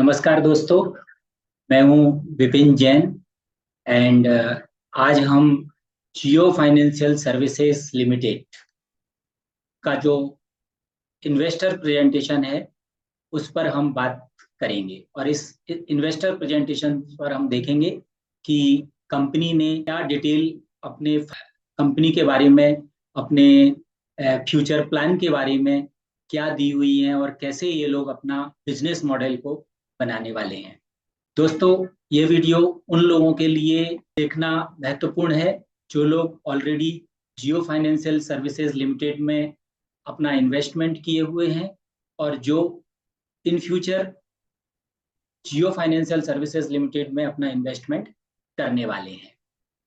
नमस्कार दोस्तों, मैं हूं विपिन जैन एंड आज हम जियो फाइनेंशियल सर्विसेज लिमिटेड का जो इन्वेस्टर प्रेजेंटेशन है उस पर हम बात करेंगे। और इस इन्वेस्टर प्रेजेंटेशन पर हम देखेंगे कि कंपनी ने क्या डिटेल अपने कंपनी के बारे में, अपने फ्यूचर प्लान के बारे में क्या दी हुई है और कैसे ये लोग अपना बिजनेस मॉडल को बनाने वाले हैं। दोस्तों, ये वीडियो उन लोगों के लिए देखना महत्वपूर्ण है जो लोग ऑलरेडी जियो फाइनेंशियल सर्विसेज लिमिटेड में अपना इन्वेस्टमेंट किए हुए हैं और जो in future Jio financial services limited में अपना इन्वेस्टमेंट करने वाले हैं।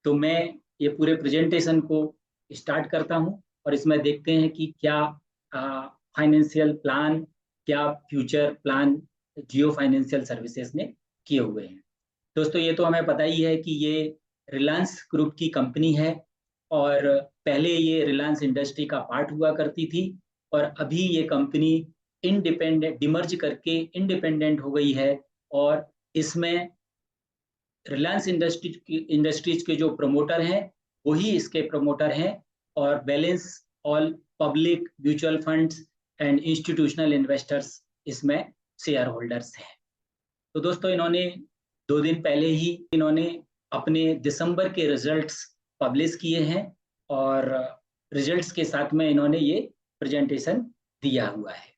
तो मैं ये पूरे प्रेजेंटेशन को स्टार्ट करता हूं और इसमें देखते हैं कि क्या फाइनेंशियल प्लान, क्या फ्यूचर प्लान जियो फाइनेंशियल सर्विसेज ने किए हुए हैं। दोस्तों, ये तो हमें पता ही है कि ये रिलायंस ग्रुप की कंपनी है और पहले ये रिलायंस इंडस्ट्री का पार्ट हुआ करती थी और अभी ये कंपनी इंडिपेंडेंट डिमर्ज करके इंडिपेंडेंट हो गई है और इसमें रिलायंस इंडस्ट्रीज के जो प्रमोटर हैं वही इसके प्रमोटर हैं और balance all public mutual funds and institutional investors इसमें शेयर होल्डर्स हैं। तो दोस्तों, इन्होंने 2 दिन पहले ही इन्होंने अपने दिसंबर के रिजल्ट्स पब्लिश किए हैं और रिजल्ट्स के साथ में इन्होंने ये प्रेजेंटेशन दिया हुआ है।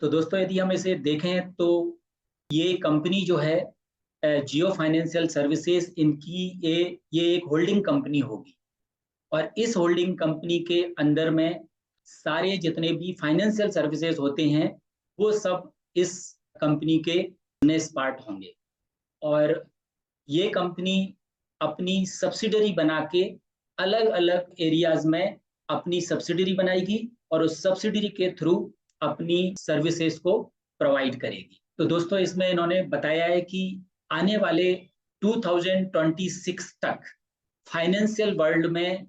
तो दोस्तों, यदि हम इसे देखें तो ये कंपनी जो है जियो फाइनेंशियल सर्विसेज, इनकी ये एक होल्डिंग कंपनी होगी और इस होल्डिंग कंपनी के अंदर में सारे जितने भी फाइनेंशियल सर्विसेज होते हैं वो सब इस कंपनी के बिजनेस पार्ट होंगे और ये कंपनी अपनी सब्सिडरी बना के अलग अलग एरियाज में अपनी सब्सिडरी बनाएगी और उस सब्सिडरी के थ्रू अपनी सर्विसेज को प्रोवाइड करेगी। तो दोस्तों, इसमें इन्होंने बताया है कि आने वाले 2026 तक फाइनेंशियल वर्ल्ड में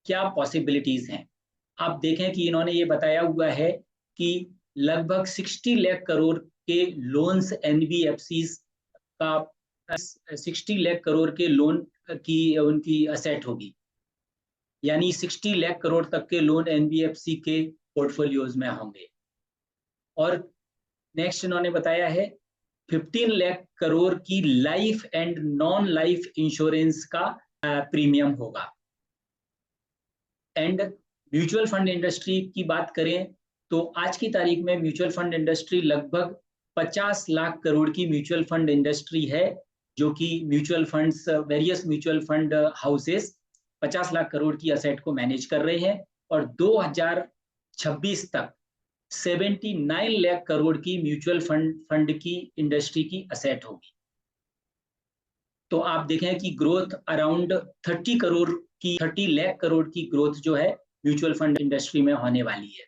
क्या पॉसिबिलिटीज हैं। आप देखें कि इन्होंने ये बताया हुआ है कि लगभग 60 लाख करोड़ के लोन्स एनबीएफसीज का 60 लाख करोड़ के लोन की उनकी असेट होगी, यानी 60 लाख करोड़ तक के लोन एनबीएफसी के पोर्टफोलियोज में होंगे। और नेक्स्ट इन्होंने बताया है 15 लाख करोड़ की life and non life insurance का प्रीमियम होगा। एंड म्यूचुअल फंड इंडस्ट्री की बात करें तो आज की तारीख में म्यूचुअल फंड इंडस्ट्री लगभग 50 लाख करोड़ की म्यूचुअल फंड इंडस्ट्री है, जो कि mutual funds, various mutual fund houses 50 lakh crore की असेट को मैनेज कर रहे हैं और 2026 तक 79 लाख करोड़ की म्यूचुअल फंड की इंडस्ट्री की असेट होगी। तो आप देखें कि ग्रोथ अराउंड 30 लाख करोड़ की ग्रोथ जो है म्यूचुअल फंड इंडस्ट्री में होने वाली है।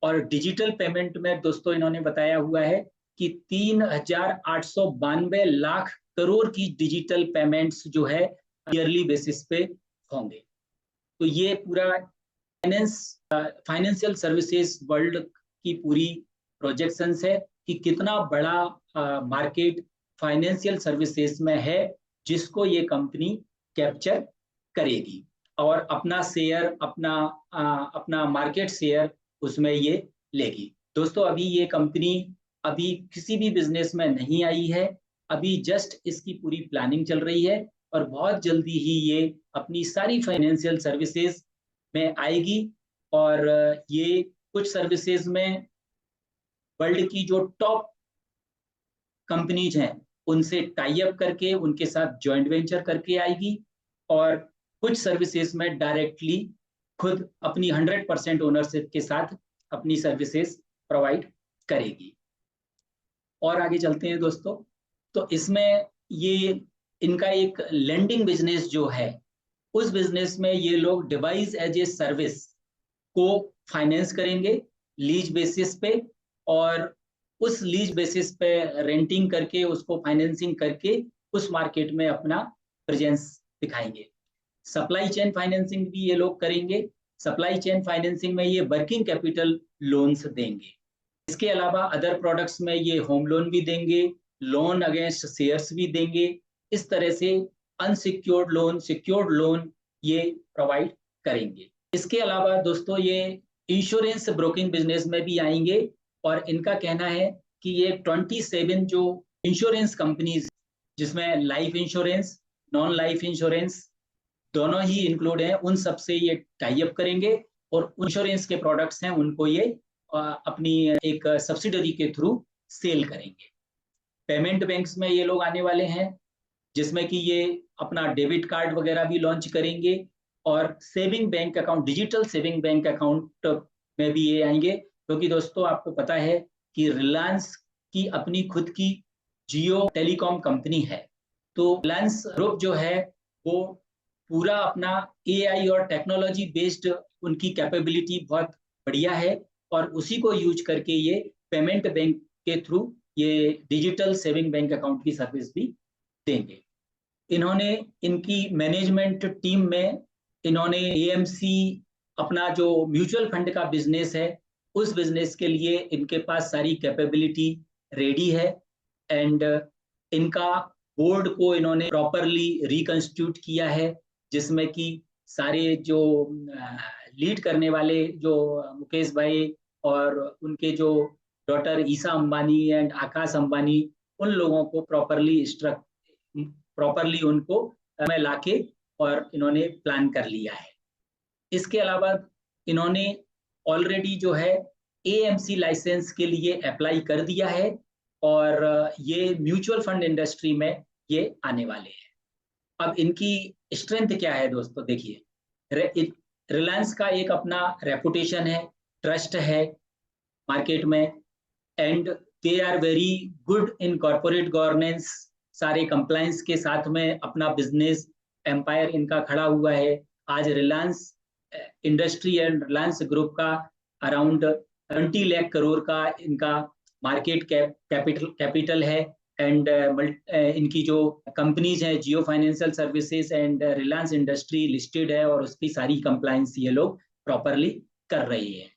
और डिजिटल पेमेंट में दोस्तों इन्होंने बताया हुआ है कि 3,892 लाख करोड़ की डिजिटल पेमेंट्स जो है ईयरली बेसिस पे होंगे। तो ये पूरा फाइनेंशियल सर्विसेज वर्ल्ड की पूरी प्रोजेक्शंस है कि कितना बड़ा मार्केट फाइनेंशियल सर्विसेज में है जिसको ये कंपनी कैप्चर करेगी और अपना शेयर, अपना मार्केट शेयर उसमें ये लेगी। दोस्तों, अभी ये कंपनी अभी किसी भी बिजनेस में नहीं आई है, अभी जस्ट इसकी पूरी प्लानिंग चल रही है और बहुत जल्दी ही ये अपनी सारी फाइनेंशियल सर्विसेज में आएगी और ये कुछ सर्विसेज में वर्ल्ड की जो टॉप कंपनीज हैं उनसे टाई अप करके उनके साथ जॉइंट वेंचर करके आएगी और कुछ सर्विसेज में डायरेक्टली खुद अपनी 100% ओनरशिप के साथ अपनी सर्विसेज प्रोवाइड करेगी। और आगे चलते हैं दोस्तों। तो इसमें ये इनका एक लेंडिंग बिजनेस जो है, उस बिजनेस में ये लोग डिवाइस एज ए सर्विस को फाइनेंस करेंगे लीज बेसिस पे और उस लीज बेसिस पे रेंटिंग करके उसको फाइनेंसिंग करके उस मार्केट में अपना प्रेजेंस दिखाएंगे। सप्लाई चेन फाइनेंसिंग भी ये लोग करेंगे सप्लाई चेन फाइनेंसिंग में ये वर्किंग कैपिटल लोन्स देंगे। इसके अलावा अदर प्रोडक्ट्स में ये होम लोन भी देंगे, लोन अगेंस्ट शेयर्स भी देंगे। इस तरह से अनसिक्योर्ड लोन, सिक्योर्ड लोन ये प्रोवाइड करेंगे। इसके अलावा दोस्तों ये इंश्योरेंस ब्रोकिंग बिजनेस में भी आएंगे और इनका कहना है कि ये 27 जो इंश्योरेंस कंपनीज, जिसमें life insurance, non life insurance दोनों ही इंक्लूड हैं, उन सब से ये टाई अप करेंगे और इंश्योरेंस के प्रोडक्ट्स हैं उनको ये अपनी एक सब्सिडरी के थ्रू सेल करेंगे। पेमेंट बैंक्स में ये लोग आने वाले हैं, जिसमें कि ये अपना डेबिट कार्ड वगैरह भी लॉन्च करेंगे और saving bank account, digital saving bank account में भी ये आएंगे। क्योंकि दोस्तों आपको पता है कि रिलायंस की अपनी खुद की जियो टेलीकॉम कंपनी है, तो रिलायंस ग्रुप जो है वो पूरा अपना एआई और टेक्नोलॉजी बेस्ड उनकी कैपेबिलिटी बहुत बढ़िया है और उसी को यूज करके ये पेमेंट बैंक के थ्रू ये डिजिटल सेविंग बैंक अकाउंट की सर्विस भी देंगे। इन्होंने इनकी मैनेजमेंट टीम में इन्होंने एएमसी अपना जो म्यूचुअल फंड का बिजनेस है उस बिजनेस के लिए इनके पास सारी कैपेबिलिटी रेडी है एंड इनका बोर्ड को इन्होंने प्रॉपरली रिकंस्टिट्यूट किया है, जिसमें कि सारे जो लीड करने वाले जो मुकेश भाई और उनके जो daughter Isa Ambani and Akash Ambani, उन लोगों को प्रॉपरली उनको में लाके और इन्होंने प्लान कर लिया है। इसके अलावा इन्होंने ऑलरेडी जो है एएमसी लाइसेंस के लिए अप्लाई कर दिया है और ये म्यूचुअल फंड इंडस्ट्री में ये आने वाले हैं। अब इनकी स्ट्रेंथ क्या है दोस्तों, देखिए रिलायंस का एक अपना रेपुटेशन है, ट्रस्ट है मार्केट में and they are very good in corporate governance. सारे कंप्लायंस के साथ में अपना बिजनेस एम्पायर इनका खड़ा हुआ है। आज Reliance industry and Reliance group का अराउंड 20 लाख करोड़ का इनका मार्केट कैपिटल है एंड इनकी जो कंपनीज हैं Jio financial services and Reliance industry listed है और उसकी सारी कंप्लायंस ये लोग प्रॉपरली कर रही है।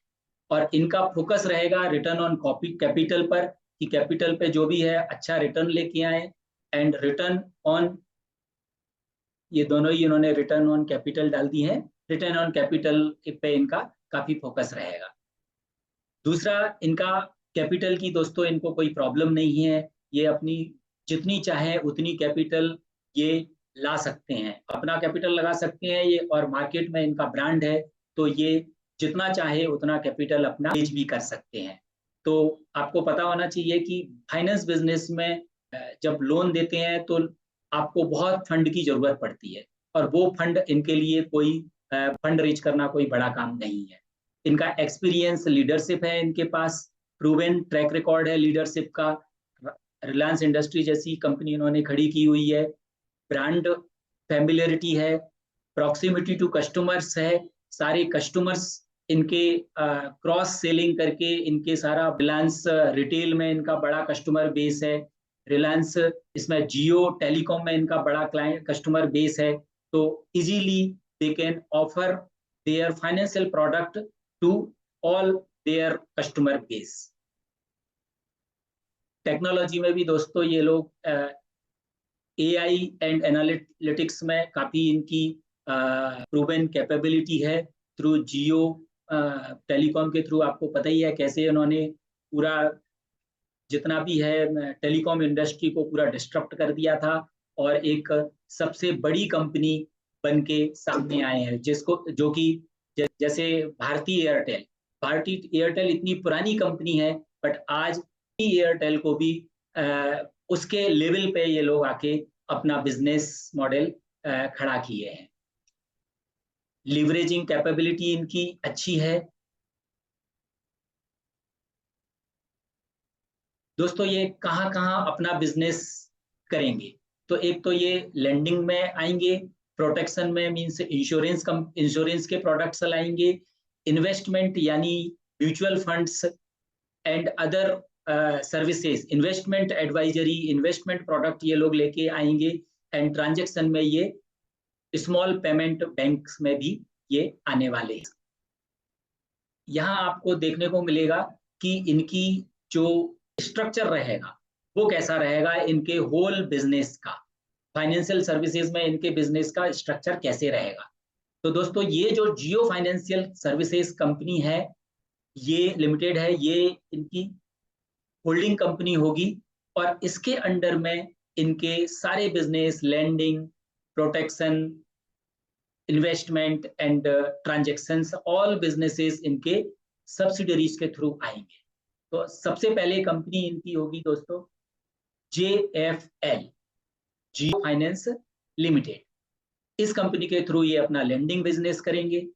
और इनका फोकस रहेगा रिटर्न ऑन कैपिटल पर, कि कैपिटल पे जो भी है अच्छा रिटर्न लेके आए एंड रिटर्न ऑन, ये दोनों ही इन्होंने रिटर्न ऑन कैपिटल डाल दी है, रिटर्न ऑन कैपिटल पे इनका काफी फोकस रहेगा। दूसरा, इनका कैपिटल की दोस्तों इनको कोई प्रॉब्लम नहीं है, ये अपनी जितनी चाहे उतनी कैपिटल ये ला सकते हैं, अपना कैपिटल लगा सकते हैं ये, और मार्केट में इनका ब्रांड है तो ये जितना चाहे उतना कैपिटल अपना रेज भी कर सकते हैं। तो आपको पता होना चाहिए कि फाइनेंस बिजनेस में जब लोन देते हैं तो आपको बहुत फंड की जरूरत पड़ती है और वो फंड इनके लिए कोई फंड रेज करना कोई बड़ा काम नहीं है। इनका एक्सपीरियंस, लीडरशिप है, इनके पास प्रूवन ट्रैक रिकॉर्ड है लीडरशिप का। रिलायंस इंडस्ट्री जैसी कंपनी इन्होंने खड़ी की हुई है, ब्रांड फैमिलियरिटी है, प्रॉक्सिमिटी टू कस्टमर्स है, सारे कस्टमर्स इनके क्रॉस सेलिंग करके इनके सारा रिलायंस रिटेल में इनका बड़ा कस्टमर बेस है, रिलायंस इसमें जियो टेलीकॉम में इनका बड़ा क्लाइंट कस्टमर बेस है, तो easily they can offer their financial product to all their customer base. Technology में भी दोस्तों ये लोग एआई एंड एनालिटिक्स में काफी इनकी प्रूवन कैपेबिलिटी है। थ्रू जियो टेलीकॉम के थ्रू आपको पता ही है कैसे उन्होंने पूरा जितना भी है टेलीकॉम इंडस्ट्री को पूरा डिस्टर्ब कर दिया था और एक सबसे बड़ी कंपनी बन के सामने आए हैं, जिसको जो कि जैसे भारती एयरटेल इतनी पुरानी कंपनी है बट आज एयरटेल को भी उसके लेवल पे ये लोग आके अपना बिजनेस मॉडल खड़ा किए हैं। लिवरेजिंग कैपेबिलिटी इनकी अच्छी है। दोस्तों ये कहाँ कहाँ अपना बिजनेस करेंगे, तो एक तो ये लेंडिंग में आएंगे, प्रोटेक्शन में मींस इंश्योरेंस के प्रोडक्ट्स लाएंगे, इन्वेस्टमेंट यानी mutual funds and other services, investment advisory, investment product ये लोग लेके आएंगे एंड ट्रांजैक्शन में ये स्मॉल पेमेंट बैंक्स में भी ये आने वाले हैं। यहाँ आपको देखने को मिलेगा कि इनकी जो स्ट्रक्चर रहेगा वो कैसा रहेगा, इनके होल बिजनेस का, फाइनेंशियल सर्विसेज में इनके बिजनेस का स्ट्रक्चर कैसे रहेगा। तो दोस्तों ये जो जियो फाइनेंशियल सर्विसेज कंपनी है, ये लिमिटेड है, ये इनकी होल्डिंग कंपनी होगी और इसके अंडर में इनके सारे business, lending, protection, investment and transactions, all businesses इनके सब्सिडरीज के थ्रू आएंगे। तो सबसे पहले कंपनी इनकी होगी दोस्तों JFL, जियो फाइनेंस लिमिटेड। इस कंपनी के थ्रू ये अपना लेंडिंग बिजनेस करेंगे।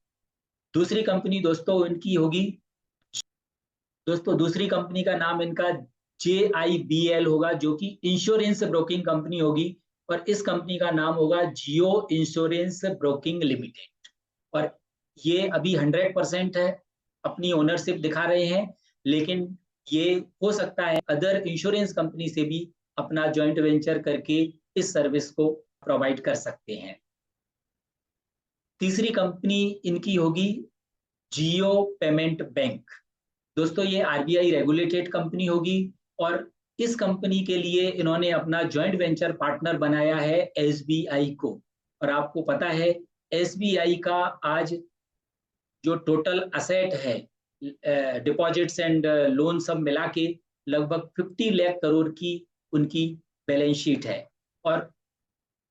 दूसरी कंपनी दोस्तों इनकी होगी, दोस्तों दूसरी कंपनी का नाम इनका JIBL होगा, जो कि इंश्योरेंस ब्रोकिंग कंपनी होगी और इस कंपनी का नाम होगा जियो इंश्योरेंस ब्रोकिंग लिमिटेड। और ये अभी 100% है, अपनी ओनरशिप दिखा रहे हैं, लेकिन ये हो सकता है अदर इंश्योरेंस कंपनी से भी अपना जॉइंट वेंचर करके इस सर्विस को प्रोवाइड कर सकते हैं। तीसरी कंपनी इनकी होगी जियो पेमेंट बैंक। दोस्तों ये RBI रेगुलेटेड कंपनी होगी और इस कंपनी के लिए इन्होंने अपना जॉइंट वेंचर पार्टनर बनाया है SBI को। और आपको पता है SBI का आज जो टोटल असेट है, डिपॉजिट्स एंड लोन सब मिला के लगभग 50 लाख करोड़ की उनकी बैलेंस शीट है। और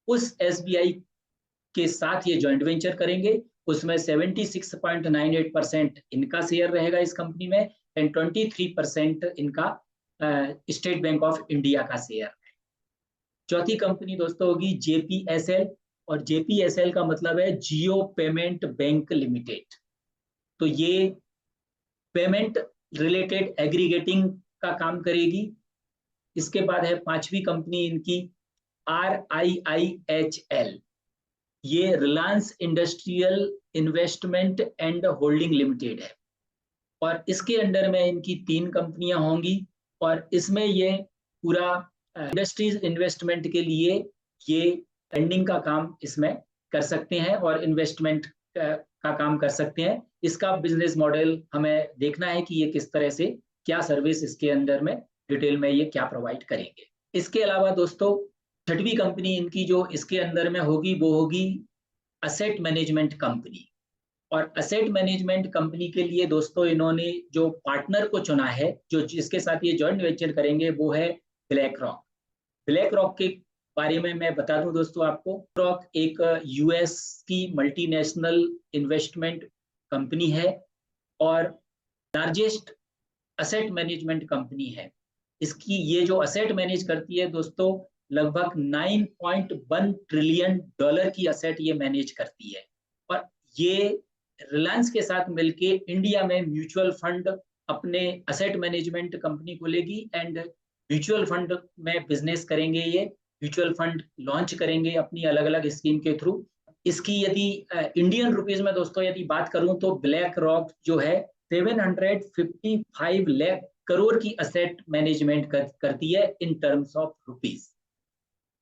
उस SBI के साथ ये जॉइंट वेंचर करेंगे, उसमें 76.98% इनका शेयर रहेगा इस कंपनी में एंड 23% इनका स्टेट बैंक ऑफ इंडिया का शेयर है। चौथी कंपनी दोस्तों होगी JPSL, और JPSL का मतलब है जियो पेमेंट बैंक लिमिटेड। तो ये पेमेंट रिलेटेड एग्रीगेटिंग का काम करेगी। इसके बाद है पांचवी कंपनी इनकी RIIHL, ये Reliance industrial investment and holding limited है और इसके अंडर में इनकी 3 कंपनियां होंगी और इसमें ये पूरा इंडस्ट्रीज इन्वेस्टमेंट के लिए ये लैंडिंग का काम इसमें कर सकते हैं और इन्वेस्टमेंट का काम कर सकते हैं। इसका बिजनेस मॉडल हमें देखना है कि ये किस तरह से, क्या सर्विस इसके अंदर में डिटेल में ये क्या प्रोवाइड करेंगे। इसके अलावा दोस्तों छठवीं कंपनी इनकी जो इसके अंदर में होगी वो होगी असेट मैनेजमेंट कंपनी। और असेट मैनेजमेंट कंपनी के लिए दोस्तों इन्होंने जो पार्टनर को चुना है, जो जिसके साथ ये जॉइंट वेंचर करेंगे, वो है ब्लैक रॉक। ब्लैक रॉक के बारे में मैं बता दूं दोस्तों आपको, रॉक एक US की मल्टीनेशनल इन्वेस्टमेंट कंपनी है और लार्जेस्ट असेट मैनेजमेंट कंपनी है। इसकी ये जो असेट मैनेज करती है दोस्तों, लगभग 9.1 ट्रिलियन डॉलर की असेट ये मैनेज करती है। और ये रिलायंस के साथ मिलके इंडिया में म्यूचुअल फंड अपने असेट मैनेजमेंट कंपनी खोलेगी एंड म्यूचुअल फंड में बिजनेस करेंगे। ये म्यूचुअल फंड लॉन्च करेंगे अपनी अलग अलग स्कीम के थ्रू। इसकी यदि इंडियन रुपीज में दोस्तों यदि बात करूं तो ब्लैक रॉक जो है 755 लाख करोड़ की असेट मैनेजमेंट करती है in terms of rupees.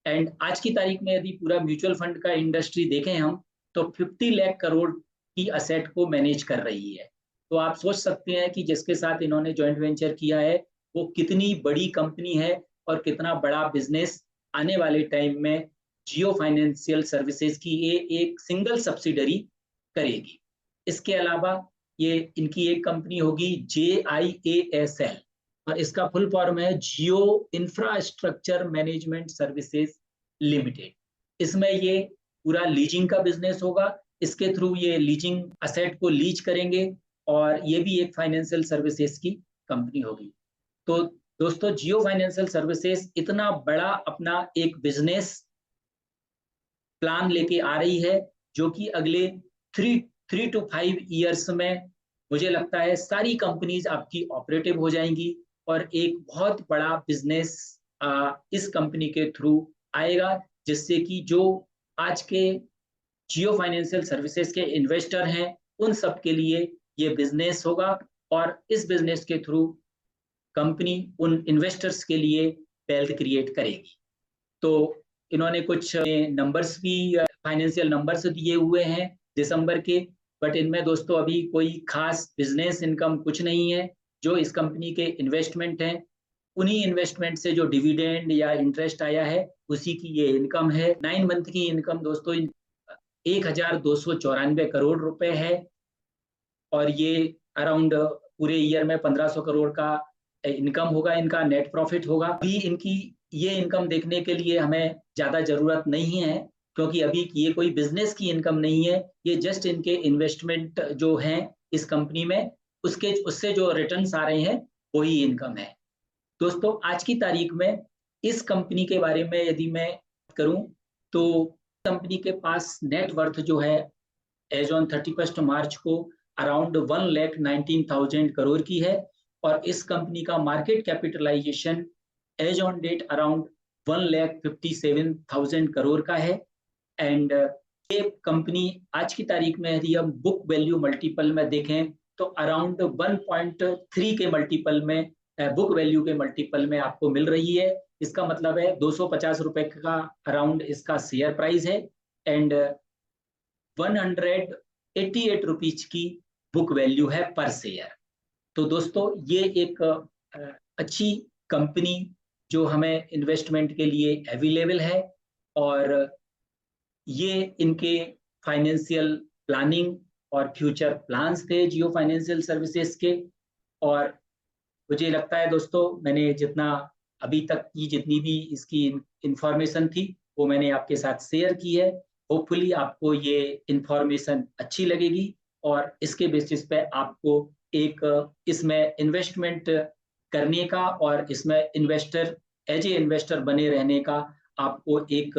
And आज की तारीख में यदि पूरा म्यूचुअल फंड का इंडस्ट्री देखें हम, तो 50 लाख करोड़ की असेट को मैनेज कर रही है। तो आप सोच सकते हैं कि जिसके साथ इन्होंने जॉइंट वेंचर किया है वो कितनी बड़ी कंपनी है और कितना बड़ा बिजनेस आने वाले टाइम में जियो फाइनेंशियल सर्विसेज की ये एक सिंगल सब्सिडरी करेगी। इसके अलावा ये इनकी एक कंपनी होगी JIASL और इसका फुल फॉर्म है जियो इंफ्रास्ट्रक्चर मैनेजमेंट सर्विसेज लिमिटेड। इसमें ये पूरा लीजिंग का बिजनेस होगा, इसके थ्रू ये लीजिंग असेट को लीज करेंगे और ये भी एक फाइनेंशियल सर्विसेज की कंपनी होगी। तो दोस्तों जियो फाइनेंशियल सर्विसेज इतना बड़ा अपना एक बिजनेस प्लान लेके आ रही है, जो कि अगले 3 to 5 ईयर्स में मुझे लगता है सारी कंपनीज आपकी ऑपरेटिव हो जाएंगी और एक बहुत बड़ा बिजनेस इस कंपनी के थ्रू आएगा, जिससे कि जो आज के जियो फाइनेंशियल सर्विसेज के इन्वेस्टर हैं उन सब के लिए ये बिजनेस होगा और इस बिजनेस के थ्रू कंपनी उन इन्वेस्टर्स के लिए वेल्थ क्रिएट करेगी। तो इन्होंने कुछ नंबर्स भी, फाइनेंशियल नंबर्स दिए हुए हैं दिसंबर के, बट इनमें दोस्तों अभी कोई खास बिजनेस इनकम कुछ नहीं है। जो इस कंपनी के इन्वेस्टमेंट हैं, उन्हीं इन्वेस्टमेंट से जो डिविडेंड या इंटरेस्ट आया है, उसी की ये इनकम है। 9 मंथ की इनकम दोस्तों 1,294 रुपए है, और ये अराउंड पूरे ईयर में 1,500 करोड़ का इनकम होगा, इनका नेट प्रॉफिट होगा। अभी इनकी ये इनकम देखने के लिए हमें ज्यादा जरूरत नहीं है, क्योंकि अभी ये कोई बिजनेस की इनकम नहीं है, ये जस्ट इनके इन्वेस्टमेंट जो हैं इस कंपनी में, उससे जो रिटर्न्स आ रहे हैं वही इनकम है। दोस्तों आज की तारीख में इस कंपनी के बारे में यदि मैं करूं, तो कंपनी के पास नेट वर्थ जो है एज ऑन 31 मार्च को अराउंड 1,19,000 करोड़ की है, और इस कंपनी का market capitalisation as on date around 1,57,000 crore का है। एंड ये कंपनी आज की तारीख में यदि हम बुक वैल्यू मल्टीपल में देखें, तो अराउंड 1.3 के मल्टीपल में, बुक वैल्यू के मल्टीपल में आपको मिल रही है। इसका मतलब है 250 रुपए का अराउंड इसका शेयर प्राइस है, एंड 188 रुपीज की बुक वैल्यू है पर शेयर। तो दोस्तों ये एक अच्छी कंपनी जो हमें इन्वेस्टमेंट के लिए अवेलेबल है, और ये इनके फाइनेंशियल प्लानिंग और फ्यूचर प्लान्स थे जियो फाइनेंशियल सर्विसेज के। और मुझे लगता है दोस्तों मैंने जितना अभी तक की जितनी भी इसकी इंफॉर्मेशन थी वो मैंने आपके साथ शेयर की है। होपफुली आपको ये इंफॉर्मेशन अच्छी लगेगी, और इसके बेसिस पे आपको एक इसमें इन्वेस्टमेंट करने का और इसमें इन्वेस्टर एज ए इन्वेस्टर बने रहने का आपको एक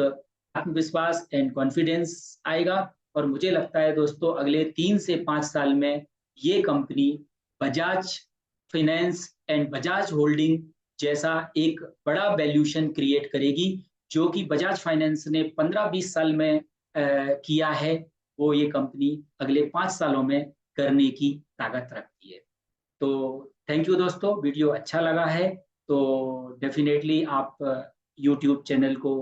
आत्मविश्वास एंड कॉन्फिडेंस आएगा। और मुझे लगता है दोस्तों अगले 3 से 5 साल में ये company Bajaj finance and Bajaj holding जैसा एक बड़ा वैल्यूएशन क्रिएट करेगी, जो कि बजाज फाइनेंस ने 15-20 साल में किया है, वो ये कंपनी अगले 5 सालों में करने की ताकत रखती है। तो थैंक यू दोस्तों, वीडियो अच्छा लगा है तो डेफिनेटली आप यूट्यूब चैनल को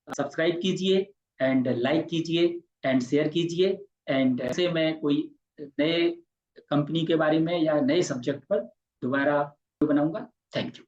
सब्सक्राइब कीजिए, एंड लाइक कीजिए, एंड शेयर कीजिए। एंड ऐसे मैं कोई नए कंपनी के बारे में या नए सब्जेक्ट पर दोबारा बनाऊंगा। Thank you.